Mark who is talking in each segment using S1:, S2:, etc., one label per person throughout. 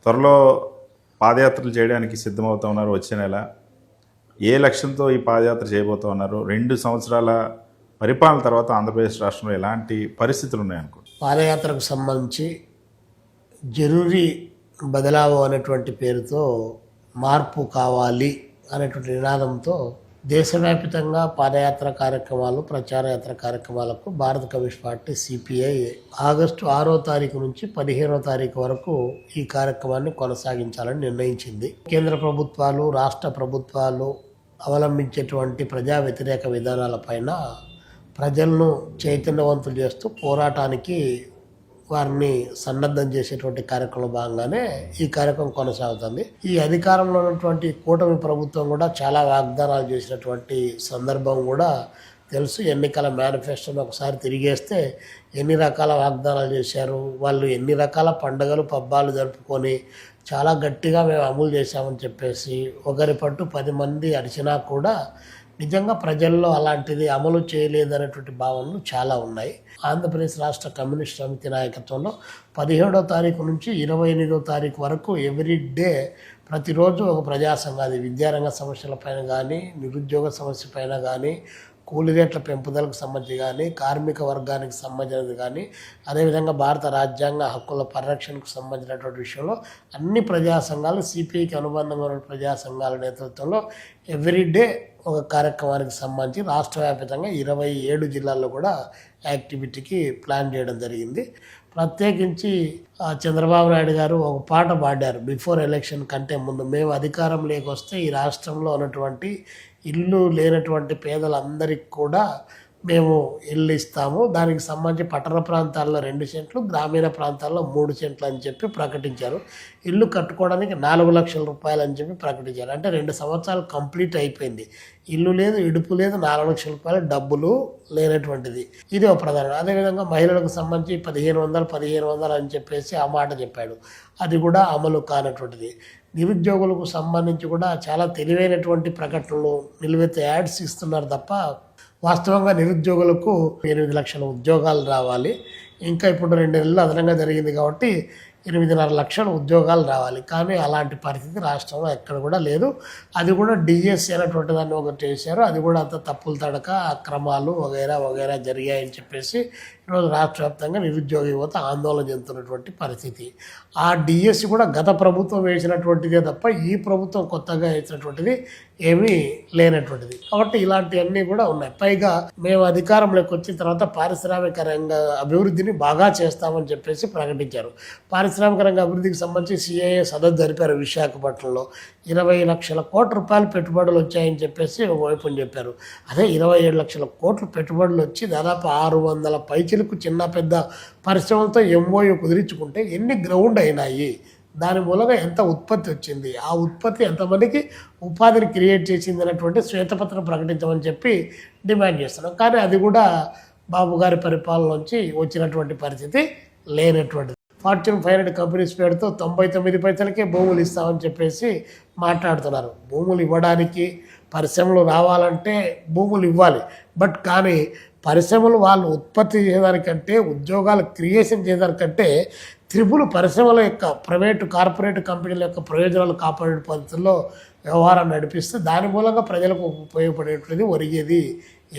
S1: త్వరలో పాదయాత్రలు చేయడానికి సిద్ధమవుతా ఉన్నారు. వచ్చే నెల ఏ లక్ష్యంతో ఈ పాదయాత్ర చేయబోతూ ఉన్నారు? 2 సంవత్సరాల పరిపాలన తర్వాత ఆంధ్రప్రదేశ్ రాష్ట్రంలో ఎలాంటి పరిస్థితులు ఉన్నాయనుకో?
S2: పాదయాత్రకు సంబంధించి జరూరీ బదలావు అనేటువంటి పేరుతో మార్పు కావాలి అనేటువంటి నినాదంతో దేశవ్యాప్తంగా పాదయాత్ర కార్యక్రమాలు, ప్రచార యాత్ర కార్యక్రమాలకు భారత కమ్యూనిస్ట్ పార్టీ సిపిఐ ఆగస్టు 6వ తారీఖు నుంచి 15వ తారీఖు వరకు ఈ కార్యక్రమాన్ని కొనసాగించాలని నిర్ణయించింది. కేంద్ర ప్రభుత్వాలు, రాష్ట్ర ప్రభుత్వాలు అవలంబించేటువంటి ప్రజా వ్యతిరేక విధానాలపైన ప్రజలను చైతన్యవంతులు చేస్తూ పోరాటానికి వారిని సన్నద్ధం చేసేటువంటి కార్యక్రమంలో భాగంగానే ఈ కార్యక్రమం కొనసాగుతుంది. ఈ అధికారంలో ఉన్నటువంటి కూటమి ప్రభుత్వం కూడా చాలా వాగ్దానాలు చేసినటువంటి సందర్భం కూడా తెలుసు. ఎన్నికల మేనిఫెస్టోని ఒకసారి తిరిగేస్తే ఎన్ని రకాల వాగ్దానాలు చేశారు, వాళ్ళు ఎన్ని రకాల పండుగలు పబ్బాలు జరుపుకొని చాలా గట్టిగా మేము అమలు చేశామని చెప్పేసి ఒకరి పట్టు 10 మంది అడిచినా కూడా నిజంగా ప్రజల్లో అలాంటిది అమలు చేయలేదనేటువంటి భావనలు చాలా ఉన్నాయి. ఆంధ్రప్రదేశ్ రాష్ట్ర కమ్యూనిస్ట్ సమితి నాయకత్వంలో 17వ తారీఖు నుంచి 28వ తారీఖు వరకు ఎవ్రీ డే ప్రతిరోజు ఒక ప్రజా సంఘాది విద్యారంగ సమస్యలపైన కానీ, నిరుద్యోగ సమస్య పైన కానీ, కూలీ రేట్ల పెంపుదలకు సంబంధించి కానీ, కార్మిక వర్గానికి సంబంధించినది కానీ, అదేవిధంగా భారత రాజ్యాంగ హక్కుల పరిరక్షణకు సంబంధించినటువంటి విషయంలో అన్ని ప్రజా సంఘాలు, సిపిఐకి అనుబంధమైన ప్రజా సంఘాల నేతృత్వంలో ఎవ్రీడే ఒక కార్యక్రమానికి సంబంధించి రాష్ట్ర వ్యాప్తంగా 27 జిల్లాల్లో కూడా యాక్టివిటీకి ప్లాన్ చేయడం జరిగింది. ప్రత్యేకించి చంద్రబాబు నాయుడు గారు ఒక పాట పాడారు బిఫోర్ ఎలక్షన్ కంటే ముందు. మేము అధికారంలోకి వస్తే ఈ రాష్ట్రంలో ఉన్నటువంటి ఇల్లు లేనటువంటి పేదలందరికీ కూడా మేము ఇల్లు ఇస్తాము, దానికి సంబంధించి పట్టణ ప్రాంతాల్లో 2 సెంట్లు, గ్రామీణ ప్రాంతాల్లో 3 సెంట్లు అని చెప్పి ప్రకటించారు. ఇల్లు కట్టుకోవడానికి 4 లక్షల రూపాయలు అని చెప్పి ప్రకటించారు. అంటే 2 సంవత్సరాలు కంప్లీట్ అయిపోయింది. ఇల్లు లేదు, ఇడుపు లేదు, 4 లక్షల రూపాయలు డబ్బులు లేనటువంటిది. ఇది ఒక ప్రధానం. అదేవిధంగా మహిళలకు సంబంధించి 1500 అని చెప్పేసి ఆ మాట చెప్పాడు. అది కూడా అమలు కానటువంటిది. నిరుద్యోగులకు సంబంధించి కూడా చాలా తెలివైనటువంటి ప్రకటనలు, నిలువెత్తు యాడ్స్ ఇస్తున్నారు తప్ప వాస్తవంగా నిరుద్యోగులకు 8 లక్షల ఉద్యోగాలు రావాలి. ఇంకా ఇప్పుడు 2 నెలలు అదనంగా జరిగింది కాబట్టి 8.5 లక్షల ఉద్యోగాలు రావాలి. కానీ అలాంటి పరిస్థితి రాష్ట్రంలో ఎక్కడ కూడా లేదు. అది కూడా డిఎస్సి అనేటువంటి దాన్ని ఒకటి చేశారు. అది కూడా అంత తప్పులు తడక, అక్రమాలు వగైరా జరిగాయని చెప్పేసి ఈరోజు రాష్ట్ర వ్యాప్తంగా నిరుద్యోగ యువత ఆందోళన చెందుతున్నటువంటి పరిస్థితి. ఆ డిఎస్సి కూడా గత ప్రభుత్వం వేసినటువంటిదే తప్ప ఈ ప్రభుత్వం కొత్తగా వేసినటువంటిది ఏమీ లేనటువంటిది. కాబట్టి ఇలాంటివన్నీ కూడా ఉన్నాయి. పైగా మేము అధికారంలోకి వచ్చిన తర్వాత పారిశ్రామిక రంగ అభివృద్ధిని బాగా చేస్తామని చెప్పేసి ప్రకటించారు. పారిశ్రామిక రంగ అభివృద్ధికి సంబంధించి సిఐఏ సదస్సు జరిపారు విశాఖపట్నంలో. 20 లక్షల కోట్ల రూపాయలు పెట్టుబడులు వచ్చాయని చెప్పేసి ఒకవైపు చెప్పారు. అదే 27 లక్షల కోట్ల పెట్టుబడులు వచ్చి దాదాపు 600 పైచిలకు చిన్న పెద్ద పరిశ్రమలతో ఎంఓయూ కుదిరించుకుంటే ఎన్ని గ్రౌండ్ అయినాయి, దాని మూలంగా ఎంత ఉత్పత్తి వచ్చింది, ఆ ఉత్పత్తి ఎంతమందికి ఉపాధిని క్రియేట్ చేసింది అనేటువంటి శ్వేతపత్రం ప్రకటించమని చెప్పి డిమాండ్ చేస్తున్నాం. కానీ అది కూడా బాబు గారి పరిపాలన నుంచి వచ్చినటువంటి పరిస్థితి లేనటువంటిది. ఫార్చ్యూన్ 500 కంపెనీస్ పేరుతో 99 పైసలకే భూములు ఇస్తామని చెప్పేసి మాట్లాడుతున్నారు. భూములు ఇవ్వడానికి, పరిశ్రమలు రావాలంటే భూములు ఇవ్వాలి. బట్ కానీ పరిశ్రమలు వాళ్ళు ఉత్పత్తి చేయడానికంటే, ఉద్యోగాలు క్రియేషన్ చేయడానికంటే త్రిపుల్ పరిశ్రమల యొక్క కార్పొరేట్ కంపెనీల యొక్క ప్రయోజనాలు కాపాడే పద్ధతుల్లో వ్యవహారం నడిపిస్తే దాని మూలంగా ప్రజలకు ఉపయోగపడేటువంటిది ఒరిగేది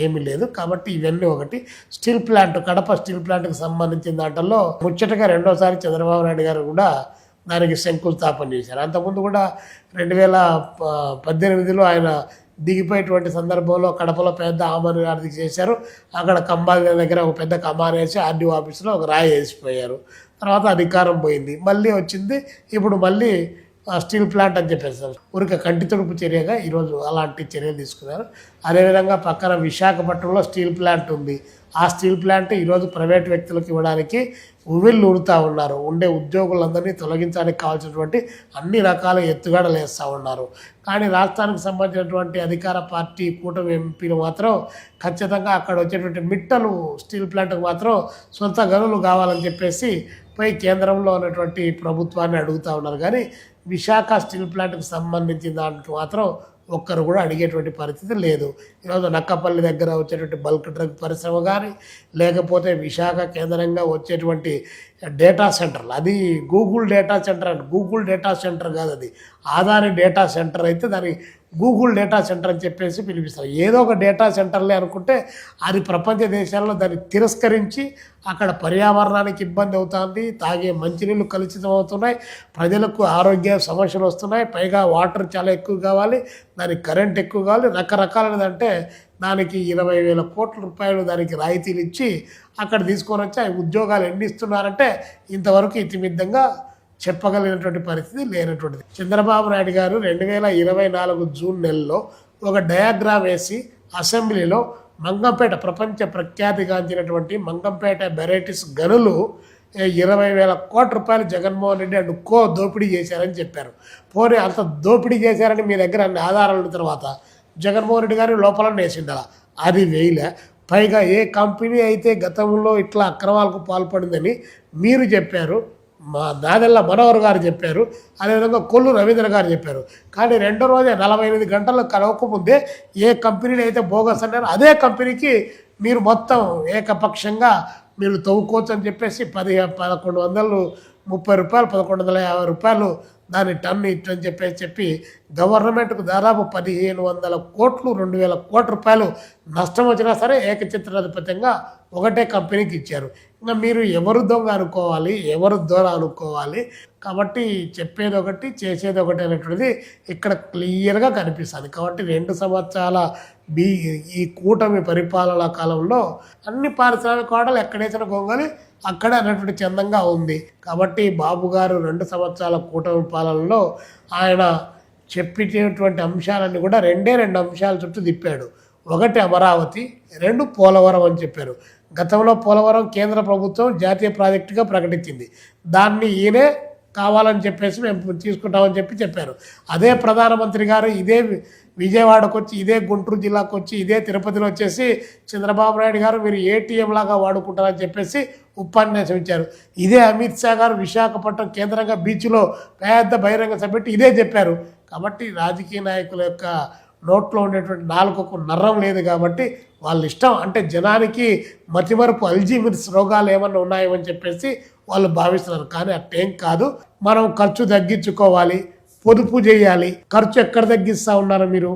S2: ఏమీ లేదు. కాబట్టి ఇవన్నీ ఒకటి. స్టీల్ ప్లాంట్, కడప స్టీల్ ప్లాంట్కి సంబంధించిన దాంట్లో ముచ్చటగా 2వసారి చంద్రబాబు నాయుడు గారు కూడా దానికి శంకుస్థాపన చేశారు. అంతకుముందు కూడా 2018లో ఆయన దిగిపోయేటువంటి సందర్భంలో కడపలో పెద్ద ఆమరణ ఆర్థిక చేశారు. అక్కడ కంబాల దగ్గర ఒక పెద్ద కమాన్ వేసి ఆర్డీఓ ఆఫీస్లో ఒక రాయి వేసిపోయారు. తర్వాత అధికారం పోయింది, మళ్ళీ వచ్చింది. ఇప్పుడు మళ్ళీ స్టీల్ ప్లాంట్ అని చెప్పేసారు. ఊరిక కంటి తుడుపు చర్యగా ఈరోజు అలాంటి చర్యలు తీసుకున్నారు. అదేవిధంగా పక్కన విశాఖపట్నంలో స్టీల్ ప్లాంట్ ఉంది. ఆ స్టీల్ ప్లాంట్ ఈరోజు ప్రైవేట్ వ్యక్తులకు ఇవ్వడానికి ఉవ్విళ్ళు ఊరుతూ ఉన్నారు. ఉండే ఉద్యోగులందరినీ తొలగించడానికి కావాల్సినటువంటి అన్ని రకాల ఎత్తుగడలు వేస్తూ ఉన్నారు. కానీ రాష్ట్రానికి సంబంధించినటువంటి అధికార పార్టీ కూటమి ఎంపీలు మాత్రం ఖచ్చితంగా అక్కడ వచ్చేటువంటి మిట్టలు స్టీల్ ప్లాంట్కి మాత్రం సొంత గనులు కావాలని చెప్పేసి పై కేంద్రంలో ఉన్నటువంటి ప్రభుత్వాన్ని అడుగుతూ ఉన్నారు. కానీ విశాఖ స్టీల్ ప్లాంట్కి సంబంధించిన దాంట్లో మాత్రం ఒక్కరు కూడా అడిగేటువంటి పరిస్థితి లేదు. ఈరోజు నక్కపల్లి దగ్గర వచ్చేటువంటి బల్క్ డ్రగ్ పరిశ్రమ కానీ, లేకపోతే విశాఖ కేంద్రంగా వచ్చేటువంటి డేటా సెంటర్లు, అది గూగుల్ డేటా సెంటర్ అంటే గూగుల్ డేటా సెంటర్ కాదు, అది ఆదాని డేటా సెంటర్ అయితే దాని గూగుల్ డేటా సెంటర్ అని చెప్పేసి పిలిపిస్తారు. ఏదో ఒక డేటా సెంటర్లే అనుకుంటే అది ప్రపంచ దేశాల్లో దాన్ని తిరస్కరించి అక్కడ పర్యావరణానికి ఇబ్బంది అవుతుంది, తాగే మంచినీళ్ళు కలుషితం అవుతున్నాయి, ప్రజలకు ఆరోగ్య సమస్యలు వస్తున్నాయి, పైగా వాటర్ చాలా ఎక్కువ కావాలి, దానికి కరెంట్ ఎక్కువ కావాలి, రకరకాలదంటే దానికి 20,000 కోట్ల రూపాయలు దానికి రాయితీలు ఇచ్చి అక్కడ తీసుకొని వచ్చి ఆ ఉద్యోగాలు ఎన్ని ఇస్తున్నారంటే ఇంతవరకు ఇతిమిద్దంగా చెప్పగలిగినటువంటి పరిస్థితి లేనటువంటిది. చంద్రబాబు నాయుడు గారు 2024 జూన్ నెలలో ఒక డయాగ్రామ్ వేసి అసెంబ్లీలో మంగంపేట ప్రపంచ ప్రఖ్యాతిగాంచినటువంటి మంగంపేట వెరైటీస్ గనులు 20,000 కోట్ల రూపాయలు జగన్మోహన్ రెడ్డి అండ్ కో దోపిడీ చేశారని చెప్పారు. పోనీ అంత దోపిడీ చేశారని మీ దగ్గర అన్ని ఆధారాలు ఉన్న తర్వాత జగన్మోహన్ రెడ్డి గారు లోపల వేసిండాల, అది వేయలే. పైగా ఏ కంపెనీ అయితే గతంలో ఇట్లా అక్రమాలకు పాల్పడిందని మీరు చెప్పారు, నాదెల్ల మనోహర్ గారు చెప్పారు, అదేవిధంగా కొల్లు రవీంద్ర గారు చెప్పారు. కానీ రెండో రోజే 48 గంటలు కలవకముందే ఏ కంపెనీని అయితే బోగస్ అన్నారో అదే కంపెనీకి మీరు మొత్తం ఏకపక్షంగా మీరు తవ్వుకోవచ్చు అని చెప్పేసి 1,130 రూపాయలు 1,150 రూపాయలు దాని టన్ను ఇట్టని చెప్పి గవర్నమెంట్కు దాదాపు 1,500 కోట్లు 2,000 కోట్ల రూపాయలు నష్టం వచ్చినా సరే ఏకచిత్రాధిపత్యంగా ఒకటే కంపెనీకి ఇచ్చారు. ఇంకా మీరు ఎవరు దొంగ అనుకోవాలి, ఎవరు దొర అనుకోవాలి? కాబట్టి చెప్పేది ఒకటి చేసేది ఒకటి అనేటువంటిది ఇక్కడ క్లియర్గా కనిపిస్తుంది. కాబట్టి 2 సంవత్సరాల ఈ కూటమి పరిపాలనా కాలంలో అన్ని పారిశ్రామిక వాడలు ఎక్కడేసిన గొంగలి అక్కడే అన్నటువంటి చందంగా ఉంది. కాబట్టి బాబు గారు 2 సంవత్సరాల కూటమి పాలనలో ఆయన చెప్పినటువంటి అంశాలన్నీ కూడా 2 అంశాల చుట్టూ తిప్పాడు. 1 అమరావతి, 2 పోలవరం అని చెప్పారు. గతంలో పోలవరం కేంద్ర ప్రభుత్వం జాతీయ ప్రాజెక్టుగా ప్రకటించింది, దాన్ని ఈయనే కావాలని చెప్పేసి మేము తీసుకుంటామని చెప్పారు. అదే ప్రధానమంత్రి గారు ఇదే విజయవాడకు వచ్చి, ఇదే గుంటూరు జిల్లాకు వచ్చి, ఇదే తిరుపతిలో వచ్చేసి చంద్రబాబు నాయుడు గారు మీరు ఏటీఎం లాగా వాడుకుంటారని చెప్పేసి ఉపన్యాసం ఇచ్చారు. ఇదే అమిత్ షా గారు విశాఖపట్నం కేంద్రంగా బీచ్లో పెద్ద బహిరంగ సభ పెట్టి ఇదే చెప్పారు. కాబట్టి రాజకీయ నాయకుల యొక్క నోట్లో ఉండేటువంటి నాలుకకు నర్రం లేదు కాబట్టి వాళ్ళ ఇష్టం, అంటే జనానికి మతిమరుపు అల్జీమర్స్ రోగాలు ఏమన్నా ఉన్నాయేమని చెప్పేసి వాళ్ళు భావిస్తున్నారు. కానీ అట్టేం కాదు, మనం ఖర్చు తగ్గించుకోవాలి, పొదుపు చేయాలి. ఖర్చు ఎక్కడ తగ్గిస్తూ ఉన్నారు మీరు?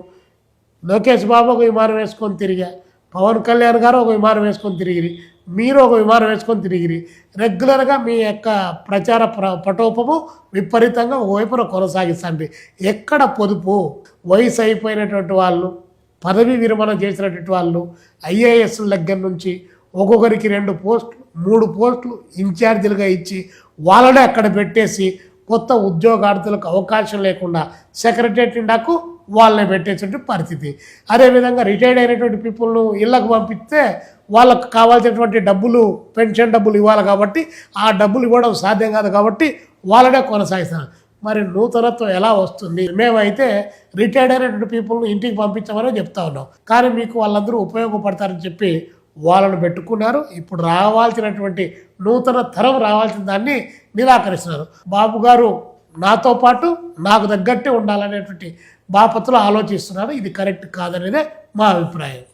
S2: లోకేష్ బాబు ఒక విమానం వేసుకొని తిరిగా, పవన్ కళ్యాణ్ గారు ఒక విమానం వేసుకొని తిరిగిరి, మీరు ఒక విమానం వేసుకొని తిరిగిరి. రెగ్యులర్గా మీ యొక్క ప్రచార పటోపము విపరీతంగా వైపున కొనసాగిస్తుంది. ఎక్కడ పొదుపు? వయసు అయిపోయినటువంటి వాళ్ళు, పదవి విరమణ చేసినటువంటి వాళ్ళు, ఐఏఎస్ దగ్గర నుంచి ఒక్కొక్కరికి 2 పోస్టులు 3 పోస్టులు ఇన్ఛార్జీలుగా ఇచ్చి వాళ్ళనే అక్కడ పెట్టేసి కొత్త ఉద్యోగార్థులకు అవకాశం లేకుండా సెక్రటరియట్ ఇండాకు వాళ్ళని పెట్టేటువంటి పరిస్థితి. అదేవిధంగా రిటైర్డ్ అయినటువంటి పీపుల్ను ఇళ్లకు పంపిస్తే వాళ్ళకు కావాల్సినటువంటి డబ్బులు, పెన్షన్ డబ్బులు ఇవ్వాలి కాబట్టి ఆ డబ్బులు ఇవ్వడం సాధ్యం కాదు కాబట్టి వాళ్ళనే కొనసాగిస్తున్నారు. మరి నూతనత్వం ఎలా వస్తుంది? మేమైతే రిటైర్డ్ అయినటువంటి పీపుల్ను ఇంటికి పంపించమని చెప్తా ఉన్నాం, కానీ మీకు వాళ్ళందరూ ఉపయోగపడతారని చెప్పి వాళ్ళను పెట్టుకున్నారు. ఇప్పుడు రావాల్సినటువంటి నూతన తరం రావాల్సిన దాన్ని నిరాకరిస్తున్నారు. బాబు గారు నాతో పాటు నాకు తగ్గట్టే ఉండాలనేటువంటి బాపత్తులో ఆలోచిస్తున్నారు. ఇది కరెక్ట్ కాదనేదే మా అభిప్రాయం.